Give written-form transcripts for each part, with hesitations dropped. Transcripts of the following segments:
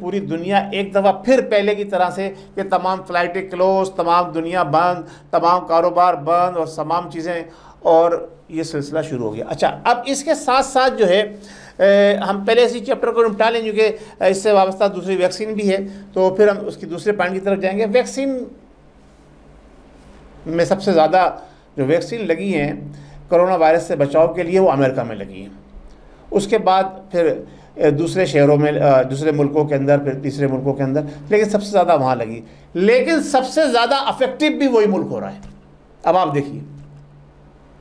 پوری دنیا ایک دفعہ پھر پہلے کی طرح سے کہ تمام فلائٹیں کلوز، تمام دنیا بند، تمام کاروبار بند اور تمام چیزیں، اور یہ سلسلہ شروع ہو گیا۔ اچھا، اب اس کے ساتھ ساتھ جو ہے ہم پہلے اسی چیپٹر کو نپٹا لیں کیونکہ اس سے وابستہ دوسری ویکسین بھی ہے، تو پھر ہم اس کی دوسرے پوائنٹ کی طرف جائیں گے۔ ویکسین میں سب سے زیادہ جو ویکسین لگی ہیں کرونا وائرس سے بچاؤ کے لیے وہ امریکہ میں لگی ہیں، اس کے بعد پھر دوسرے شہروں میں، دوسرے ملکوں کے اندر، پھر تیسرے ملکوں کے اندر، لیکن سب سے زیادہ وہاں لگی، لیکن سب سے زیادہ افیکٹو بھی وہی ملک ہو رہا ہے۔ اب آپ دیکھیے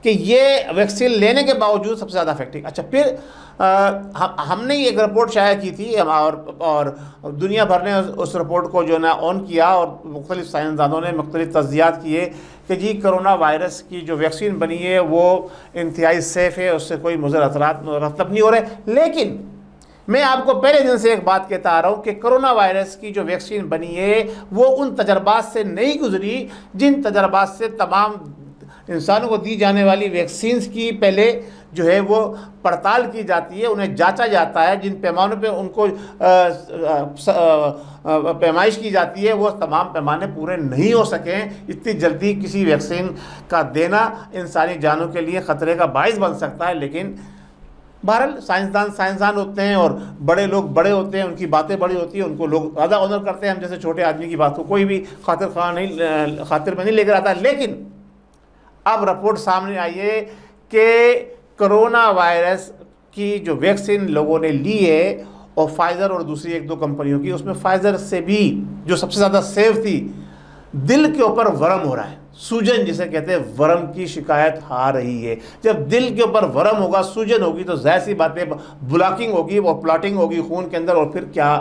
کہ یہ ویکسین لینے کے باوجود سب سے زیادہ افیکٹو۔ اچھا، پھر ہم نے ایک رپورٹ شائع کی تھی اور دنیا بھر نے اس رپورٹ کو جو ہے نا آن کیا، اور مختلف سائنسدانوں نے مختلف تجزیات کیے کہ جی کرونا وائرس کی جو ویکسین بنی ہے وہ انتہائی سیف ہے، اس سے کوئی مضر اثرات مرتب نہیں ہو رہے۔ لیکن میں آپ کو پہلے دن سے ایک بات کہتا آ رہا ہوں کہ کرونا وائرس کی جو ویکسین بنی ہے وہ ان تجربات سے نہیں گزری جن تجربات سے تمام انسانوں کو دی جانے والی ویکسینز کی پہلے جو ہے وہ پڑتال کی جاتی ہے، انہیں جانچا جاتا ہے، جن پیمانوں پہ ان کو پیمائش کی جاتی ہے وہ تمام پیمانے پورے نہیں ہو سکیں۔ اتنی جلدی کسی ویکسین کا دینا انسانی جانوں کے لیے خطرے کا باعث بن سکتا ہے، لیکن بہرحال سائنسدان ہوتے ہیں اور بڑے لوگ بڑے ہوتے ہیں، ان کی باتیں بڑی ہوتی ہیں، ان کو لوگ زیادہ آنر کرتے ہیں، ہم جیسے چھوٹے آدمی کی بات کو کوئی بھی خاطر میں نہیں لے کر آتا۔ لیکن اب رپورٹ سامنے آئی ہے کہ کرونا وائرس کی جو ویکسین لوگوں نے لی ہے، اور فائزر اور دوسری ایک دو کمپنیوں کی، اس میں فائزر سے بھی جو سب سے زیادہ سیف تھی، دل کے اوپر ورم ہو رہا ہے، سوجن جسے کہتے ہیں، ورم کی شکایت آ رہی ہے۔ جب دل کے اوپر ورم ہوگا، سوجن ہوگی، تو ظاہر سی بات ہے بلاکنگ ہوگی، وہ پلاٹنگ ہوگی خون کے اندر، اور پھر کیا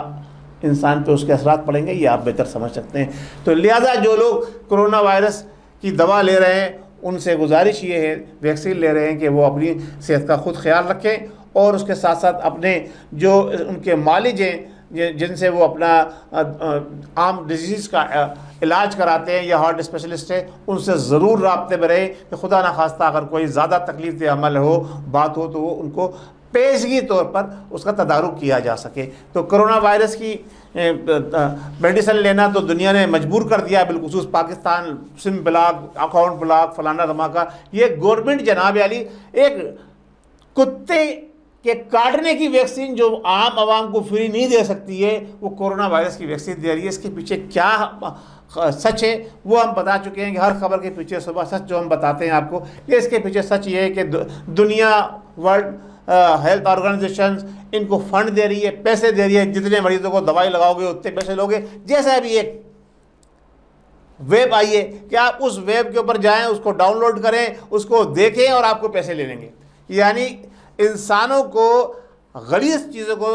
انسان پہ اس کے اثرات پڑیں گے یہ آپ بہتر سمجھ سکتے ہیں۔ تو لہذا جو لوگ کرونا وائرس کی دوا لے رہے ہیں ان سے گزارش یہ ہے، ویکسین لے رہے ہیں، کہ وہ اپنی صحت کا خود خیال رکھیں، اور اس کے ساتھ ساتھ اپنے جو ان کے معالج ہیں جن سے وہ اپنا عام ڈیزیز کا علاج کراتے ہیں یا ہارٹ اسپیشلسٹ ہے، ان سے ضرور رابطے میں رہے کہ خدا نخواستہ اگر کوئی زیادہ تکلیف دہ عمل ہو، بات ہو، تو وہ ان کو پیشگی طور پر اس کا تدارک کیا جا سکے۔ تو کرونا وائرس کی میڈیسن لینا تو دنیا نے مجبور کر دیا، بالخصوص پاکستان، سم بلاک، اکاؤنٹ بلاک، فلانا دھماکہ۔ یہ گورنمنٹ جناب علی ایک کتے کے کاٹنے کی ویکسین جو عام عوام کو فری نہیں دے سکتی ہے، وہ کرونا وائرس کی ویکسین دے رہی ہے۔ اس کے پیچھے کیا سچ ہے وہ ہم بتا چکے ہیں کہ ہر خبر کے پیچھے صبح سچ جو ہم بتاتے ہیں آپ کو، کہ اس کے پیچھے سچ یہ ہے کہ دنیا، ورلڈ ہیلتھ آرگنائزیشنز ان کو فنڈ دے رہی ہے، پیسے دے رہی ہے، جتنے مریضوں کو دوائی لگاؤ گے اتنے پیسے لوگے۔ جیسا ابھی ایک ویب آئی ہے کہ آپ اس ویب کے اوپر جائیں، اس کو ڈاؤن لوڈ کریں، اس کو دیکھیں، اور آپ کو پیسے لے لیں گے۔ یعنی انسانوں کو غلیظ چیزوں کو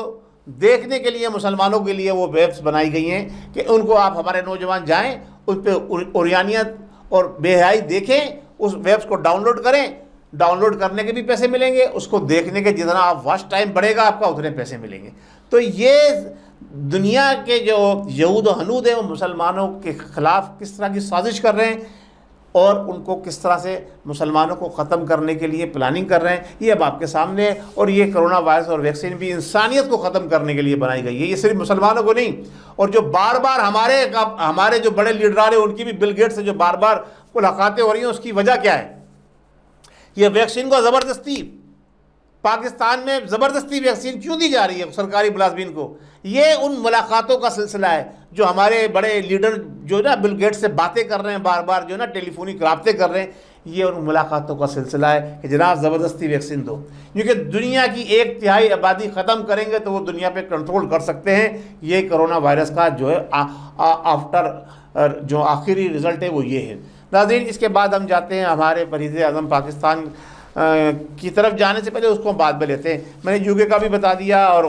دیکھنے کے لیے مسلمانوں کے لیے وہ ویبس بنائی گئی ہیں کہ ان کو آپ، ہمارے نوجوان جائیں، ان پہ اوریانیت اور بے حیائی دیکھیں، اس ویبس کو ڈاؤن لوڈ کریں، ڈاؤن لوڈ کرنے کے بھی پیسے ملیں گے، اس کو دیکھنے کے جتنا آپ واچ ٹائم بڑھے گا آپ کا اتنے پیسے ملیں گے۔ تو یہ دنیا کے جو یہود و ہنود ہیں وہ مسلمانوں کے خلاف کس طرح کی سازش کر رہے ہیں، اور ان کو کس طرح سے مسلمانوں کو ختم کرنے کے لیے پلاننگ کر رہے ہیں، یہ اب آپ کے سامنے ہے۔ اور یہ کرونا وائرس اور ویکسین بھی انسانیت کو ختم کرنے کے لیے بنائی گئی ہے، یہ صرف مسلمانوں کو نہیں۔ اور جو بار بار ہمارے جو بڑے لیڈران ہیں ان کی بھی بل گیٹ سے جو بار بار ملاقاتیں ہو رہی ہیں، اس کی وجہ کیا ہے؟ یہ ویکسین کو زبردستی پاکستان میں زبردستی ویکسین کیوں دی جا رہی ہے سرکاری ملازمین کو؟ یہ ان ملاقاتوں کا سلسلہ ہے جو ہمارے بڑے لیڈر جو نا بل گیٹ سے باتیں کر رہے ہیں، بار بار جو نا ٹیلی فونک رابطے کر رہے ہیں، یہ ان ملاقاتوں کا سلسلہ ہے کہ جناب زبردستی ویکسین دو، کیونکہ دنیا کی 1/3 آبادی ختم کریں گے تو وہ دنیا پہ کنٹرول کر سکتے ہیں۔ یہ کرونا وائرس کا جو ہے آفٹر جو آخری رزلٹ ہے وہ یہ ہے۔ ناظرین، اس کے بعد ہم جاتے ہیں ہمارے وزیر اعظم پاکستان کی طرف جانے سے پہلے اس کو بعد میں لیتے ہیں۔ میں نے یو کے کا بھی بتا دیا اور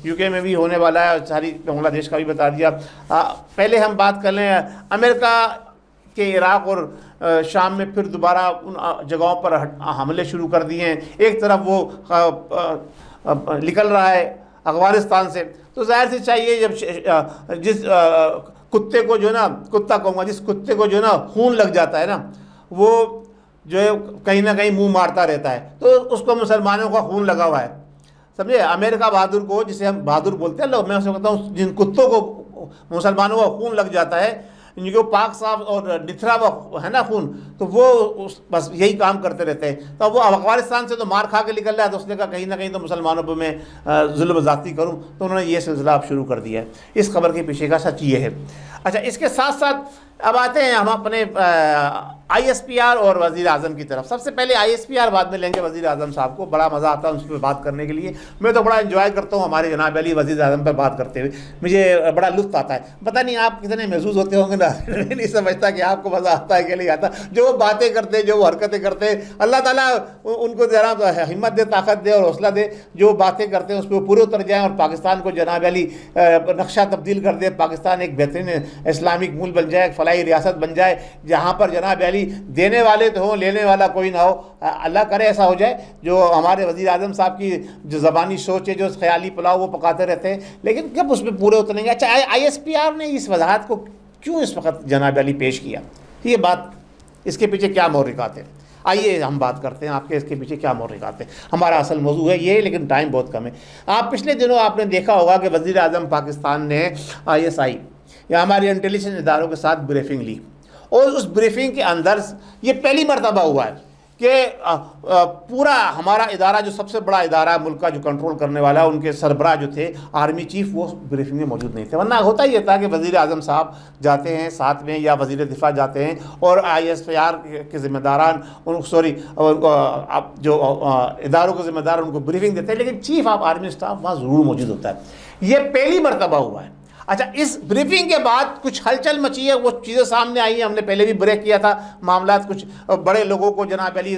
یو کے میں بھی ہونے والا ہے، اور ساری بنگلہ دیش کا بھی بتا دیا۔ پہلے ہم بات کر لیں امریکہ کے عراق اور شام میں پھر دوبارہ ان جگہوں پر حملے شروع کر دیے ہیں۔ ایک طرف وہ نکل رہا ہے افغانستان سے، تو ظاہر سے چاہیے جب جس کتے کو جو ہے نا، کتا کہوں گا، جس کتے کو جو ہے نا خون لگ جاتا ہے نا، وہ جو ہے کہیں نہ کہیں منہ مارتا رہتا ہے، تو اس کو مسلمانوں کا خون لگا ہوا ہے۔ سمجھے، امریکہ بہادر کو جسے ہم بہادر بولتے ہیں لوگ، میں اسے کہتا ہوں جن کتوں کو مسلمانوں کا خون لگ جاتا ہے، ان کو پاک صاف اور نتھرا ہوا ہے نا خون، تو وہ بس یہی کام کرتے رہتے ہیں. تو وہ افغانستان سے تو مار کھا کے نکل رہا ہے، تو اس نے کہا کہیں نہ کہیں تو مسلمانوں پہ میں ظلم زیادتی کروں، تو انہوں نے یہ سلسلہ اب شروع کر دیا ہے. اس خبر کے پیچھے کا سچ یہ ہے. اچھا، اس کے ساتھ ساتھ اب آتے ہیں ہم اپنے آئی ایس پی آر اور وزیر اعظم کی طرف. سب سے پہلے آئی ایس پی آر، بعد میں لیں گے وزیر اعظم صاحب کو. بڑا مزہ آتا ہے اس پہ بات کرنے کے لیے. میں تو بڑا انجوائے کرتا ہوں ہمارے جناب علی وزیر اعظم پر بات کرتے ہوئے، مجھے بڑا لطف آتا ہے. پتہ نہیں آپ کتنے محظوظ ہوتے ہوں گے نا، میں نہیں سمجھتا کہ آپ کو مزہ آتا ہے کہ نہیں آتا. جو وہ باتیں کرتے ہیں، جو وہ حرکتیں کرتے ہیں، اللہ تعالیٰ ان کو ذرا ہمت دے، طاقت دے اور حوصلہ دے. جو باتیں کرتے ہیں اس پہ وہ پورے اتر جائیں اور پاکستان کو جناب علی نقشہ تبدیل کر دے. پاکستان ایک بہترین اسلامک ملک بن جائے، ایک فلاحی ریاست بن جائے، جہاں پر جناب علی دینے والے تو ہوں، لینے والا کوئی نہ ہو. اللہ کرے ایسا ہو جائے. جو ہمارے وزیر اعظم صاحب کی جو زبانی سوچ ہے، جو خیالی پلاؤ وہ پکاتے رہتے ہیں، لیکن کب اس میں پورے اتریں گے. اچھا، آئی ایس پی آر نے اس وضاحت کو کیوں اس وقت جناب علی پیش کیا؟ یہ بات، اس کے پیچھے کیا محرکات ہیں؟ آئیے ہم بات کرتے ہیں آپ کے اس کے پیچھے کیا محرکات ہیں. ہمارا اصل موضوع ہے یہ، لیکن ٹائم بہت کم ہے. آپ پچھلے دنوں آپ نے دیکھا ہوگا کہ وزیر اعظم پاکستان نے آئی ایس آئی یا ہماری انٹیلیجنس اداروں کے ساتھ بریفنگ لی، اور اس بریفنگ کے اندر یہ پہلی مرتبہ ہوا ہے کہ پورا ہمارا ادارہ، جو سب سے بڑا ادارہ ہے ملک کا، جو کنٹرول کرنے والا، ان کے سربراہ جو تھے آرمی چیف، وہ بریفنگ میں موجود نہیں تھے. ورنہ ہوتا یہ تھا کہ وزیر اعظم صاحب جاتے ہیں ساتھ میں، یا وزیر دفاع جاتے ہیں، اور آئی ایس پی آر کے ذمہ داران جو اداروں کے ذمہ دار ان کو بریفنگ دیتے ہیں، لیکن چیف آف آرمی اسٹاف وہاں ضرور موجود ہوتا ہے. یہ پہلی مرتبہ ہوا ہے. اچھا، اس بریفنگ کے بعد کچھ ہلچل مچی ہے، وہ چیزیں سامنے آئی ہیں. ہم نے پہلے بھی بریک کیا تھا معاملات، کچھ بڑے لوگوں کو جناب علی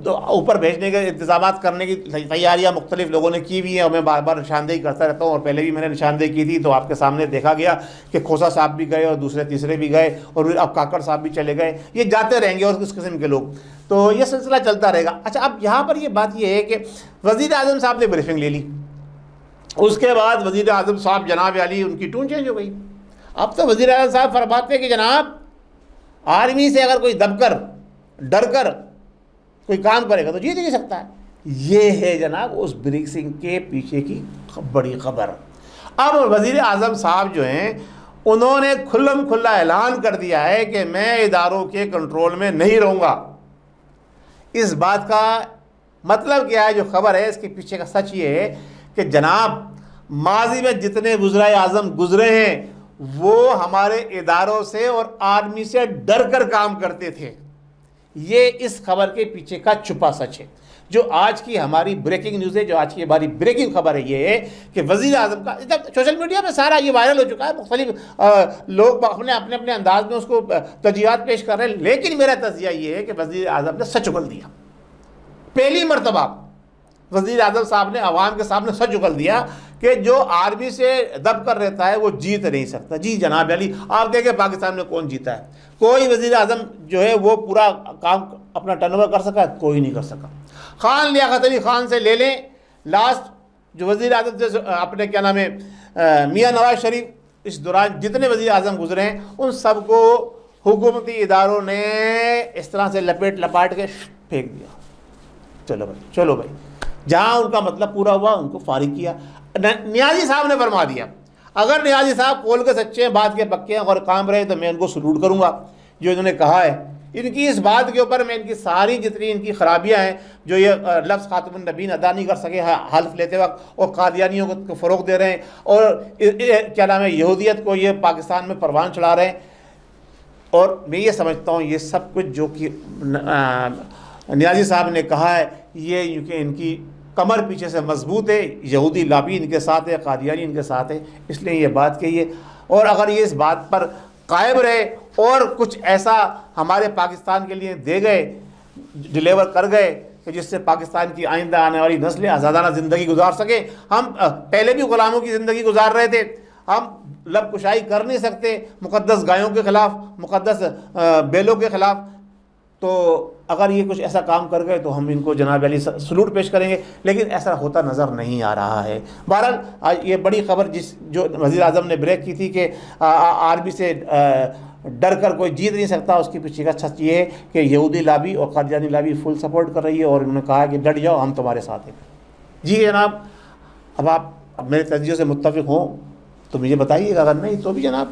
اوپر بھیجنے کے انتظامات کرنے کی تیاریاں مختلف لوگوں نے کی ہوئی ہیں، اور میں بار بار نشاندہی کرتا رہتا ہوں، اور پہلے بھی میں نے نشاندہی کی تھی. تو آپ کے سامنے دیکھا گیا کہ کھوسا صاحب بھی گئے، اور دوسرے تیسرے بھی گئے، اور اب کاکڑ صاحب بھی چلے گئے. یہ جاتے رہیں گے، اور اس قسم کے لوگ، تو یہ سلسلہ چلتا رہے گا. اچھا، اب یہاں پر یہ بات یہ ہے کہ وزیر اعظم صاحب نے بریفنگ لے لی. اس کے بعد وزیر اعظم صاحب جناب علی ان کی ٹون چینج ہو گئی. اب تو وزیر اعظم صاحب فرماتے ہیں کہ جناب آرمی سے اگر کوئی دب کر ڈر کر کوئی کام کرے گا تو جیت نہیں سکتا ہے. یہ ہے جناب اس بریفنگ کے پیچھے کی بڑی خبر. اب وزیر اعظم صاحب جو ہیں انہوں نے کھلم کھلا اعلان کر دیا ہے کہ میں اداروں کے کنٹرول میں نہیں رہوں گا. اس بات کا مطلب کیا ہے؟ جو خبر ہے اس کے پیچھے کا سچ یہ ہے کہ جناب ماضی میں جتنے وزرائے اعظم گزرے ہیں وہ ہمارے اداروں سے اور آرمی سے ڈر کر کام کرتے تھے. یہ اس خبر کے پیچھے کا چھپا سچ ہے. جو آج کی ہماری بریکنگ نیوز ہے، جو آج کی ہماری بریکنگ خبر ہے، یہ ہے کہ وزیر اعظم کا سوشل میڈیا میں سارا یہ وائرل ہو چکا ہے. مختلف لوگ اپنے اپنے انداز میں اس کو تجزیات پیش کر رہے ہیں، لیکن میرا تجزیہ یہ ہے کہ وزیر اعظم نے سچ اگل دیا. پہلی مرتبہ وزیر اعظم صاحب نے عوام کے سامنے سچ اگل دیا کہ جو آرمی سے دب کر رہتا ہے وہ جیت نہیں سکتا. جی جناب علی، آپ دیکھیں پاکستان میں کون جیتا ہے؟ کوئی وزیر اعظم جو ہے وہ پورا کام اپنا ٹرن اوور کر سکا ہے؟ کوئی نہیں کر سکا. خان لیاقت علی خان سے لے لیں، لاسٹ جو وزیر اعظم سے اپنے کیا نام ہے میاں نواز شریف، اس دوران جتنے وزیر اعظم گزرے ہیں ان سب کو حکومتی اداروں نے اس طرح سے لپیٹ لپاٹ کے پھینک دیا. چلو بھائی جہاں ان کا مطلب پورا ہوا ان کو فارغ کیا. نیازی صاحب نے فرما دیا، اگر نیازی صاحب کھول کے سچے ہیں، بات کے پکے ہیں اور کام رہے تو میں ان کو سلوٹ کروں گا جو انہوں نے کہا ہے. ان کی اس بات کے اوپر میں ان کی ساری جتنی ان کی خرابیاں ہیں، جو یہ لفظ خاتم النبیین ادا نہیں کر سکے حلف لیتے وقت، اور قادیانیوں کو فروغ دے رہے ہیں، اور کیا نام ہے یہودیت کو یہ پاکستان میں پروان چڑھا رہے ہیں. اور میں یہ سمجھتا ہوں یہ سب کچھ جو کہ نیازی صاحب نے کہا ہے، یہ کہ ان کی کمر پیچھے سے مضبوط ہے، یہودی لابی ان کے ساتھ ہے، قادیانی ان کے ساتھ ہے، اس لیے یہ بات کہیے. اور اگر یہ اس بات پر قائم رہے اور کچھ ایسا ہمارے پاکستان کے لیے دے گئے، ڈیلیور کر گئے کہ جس سے پاکستان کی آئندہ آنے والی نسلیں آزادانہ زندگی گزار سکیں. ہم پہلے بھی غلاموں کی زندگی گزار رہے تھے، ہم لب کشائی کر نہیں سکتے مقدس گایوں کے خلاف، مقدس بیلوں کے خلاف. تو اگر یہ کچھ ایسا کام کر گئے تو ہم ان کو جناب علی سلوٹ پیش کریں گے، لیکن ایسا ہوتا نظر نہیں آ رہا ہے. بہرحال یہ بڑی خبر جو وزیر اعظم نے بریک کی تھی کہ آرمی سے ڈر کر کوئی جیت نہیں سکتا، اس کے پیچھے کا سچ یہ ہے کہ یہودی لابی اور قادیانی لابی فل سپورٹ کر رہی ہے، اور انہوں نے کہا کہ ڈٹ جاؤ ہم تمہارے ساتھ ہیں. جی جناب، اب آپ میرے تجزیے سے متفق ہوں تو مجھے بتائیے گا، اگر نہیں تو بھی جناب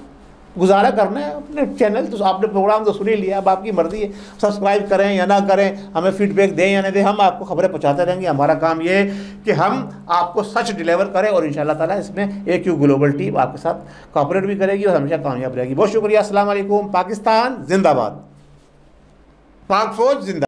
گزارا کرنا ہے، اپنے چینل تو آپ نے پروگرام تو سن ہی لیا، اب آپ کی مرضی ہے سبسکرائب کریں یا نہ کریں، ہمیں فیڈ بیک دیں یا نہ دیں، ہم آپ کو خبریں پہنچاتے رہیں گے۔ ہمارا کام یہ ہے کہ ہم آپ کو سچ ڈیلیور کریں، اور ان شاء اللہ تعالیٰ اس میں AQ گلوبل ٹیم آپ کے ساتھ کوآپریٹ بھی کرے گی اور ہمیشہ کامیاب رہے گی۔ بہت شکریہ، السلام علیکم۔ پاکستان زندہ باد، پاک فوج زندہ